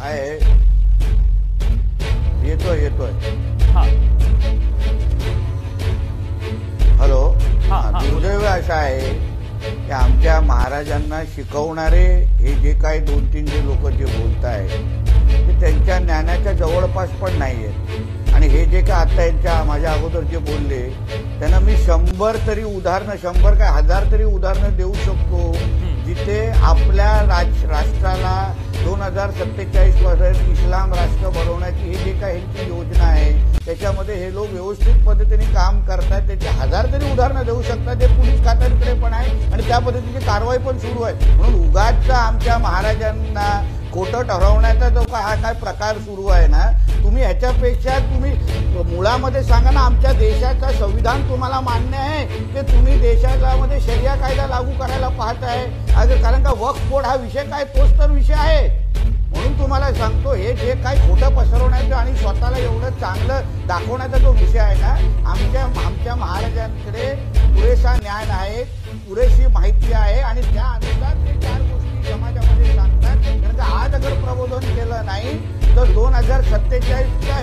आहे. येतोय. हॅलो. दुर्दैव असा आहे की आमच्या महाराजांना शिकवणारे हे जे काही 2-3 जे लोक जे बोलत आहेत ते त्यांच्या ज्ञानाच्या जवळपास पण नाहीये. आणि हे जे काय आता यांच्या माझ्या अगोदर जे बोलले त्यांना मी 100 तरी उदाहरणं, 100 काय 1000 तरी उदाहरणं देऊ शकतो जिथे आपल्या राष्ट्राला 2047 पर्यंत इस्लाम राष्ट्र बनवण्याची ही जे काही ह्यांची योजना आहे त्याच्यामध्ये हे लोक व्यवस्थित पद्धतीने काम करतात. त्याचे 1000 तरी उदाहरणं देऊ शकतात. ते पोलीस खात्यांकडे पण आहे आणि त्या पद्धतीची कारवाई पण सुरू आहे. म्हणून उगाच आमच्या महाराजांना खोटं ठरवण्याचा जो हा काय प्रकार सुरू आहे ना, तुम्ही ह्याच्यापेक्षा तुम्ही मुळामध्ये सांगा ना, आमच्या देशाचं संविधान तुम्हाला मान्य आहे की तुम्ही देशामध्ये शरिया कायदा लागू करायला पाहताय? कारण का वक्फ बोर्ड हा विषय काय, तोच तर विषय आहे. म्हणून तुम्हाला सांगतो हे जे काही खोटं पसरवण्याचं आणि स्वतःला एवढं चांगलं दाखवण्याचा जो विषय आहे ना, आमच्या महाराजांकडे पुरेसा ज्ञान आहे, पुरेशी माहिती आहे आणि त्या अनुसार ते 4 गोष्टी समाजामध्ये सांगतात. कारण का आज अगर प्रबोधन केलं नाही तर 2047च्या